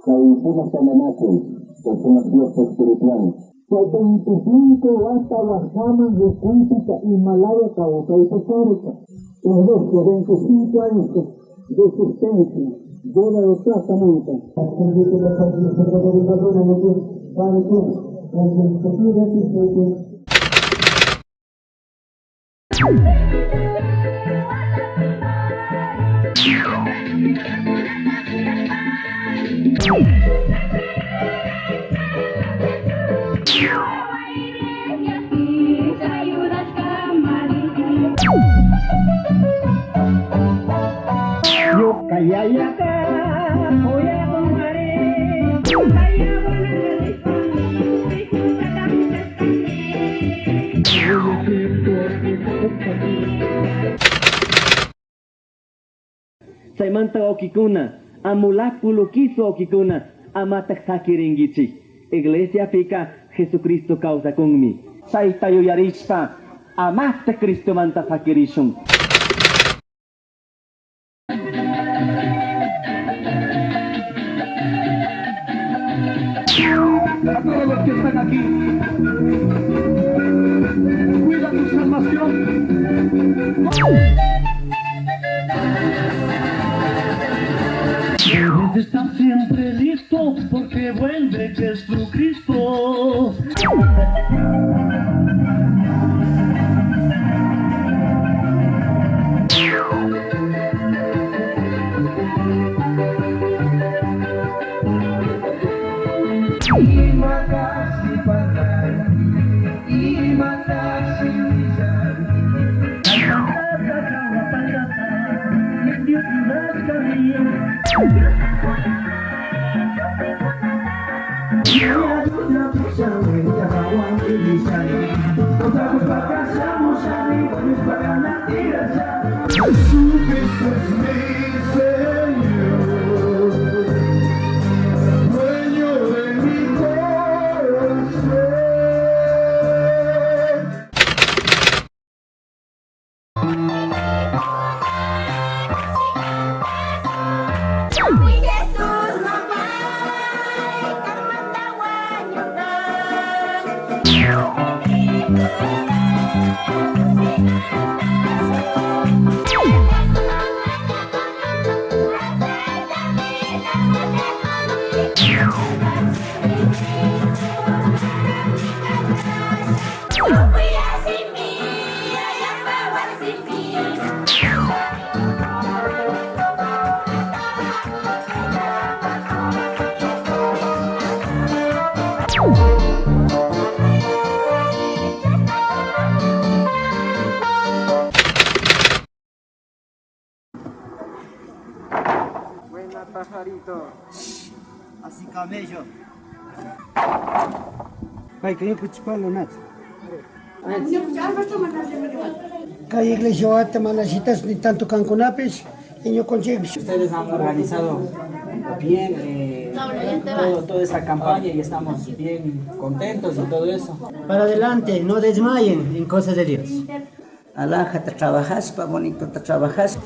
Caducimos a la nación, que somos dioses espirituales. Por 25 hasta las ramas de Cúntica, Himalaya, Cauca y Safarica. Es decir, 25 años de existencia, llena de tratamiento. Saimanta okikuna, amulapulo quiso okikuna, amatak sakiringichi. Iglesia fica Jesucristo causa conmi. Saitayo yarispa, amata Cristo manta sakirishun. A todos los que están aquí, cuida tu salvación. Debes estar siempre listo porque vuelve Jesucristo. Buena pajarito. Así camello. Ay, que yo cuchipalo nada. Calle Iglesia Guatemalacitas ni tanto Cancunapis y yo consigo. Ustedes han organizado bien toda esta campaña y estamos bien contentos y todo eso. Para adelante, no desmayen en cosas de Dios. Alá, te trabajas, bonito te trabajas.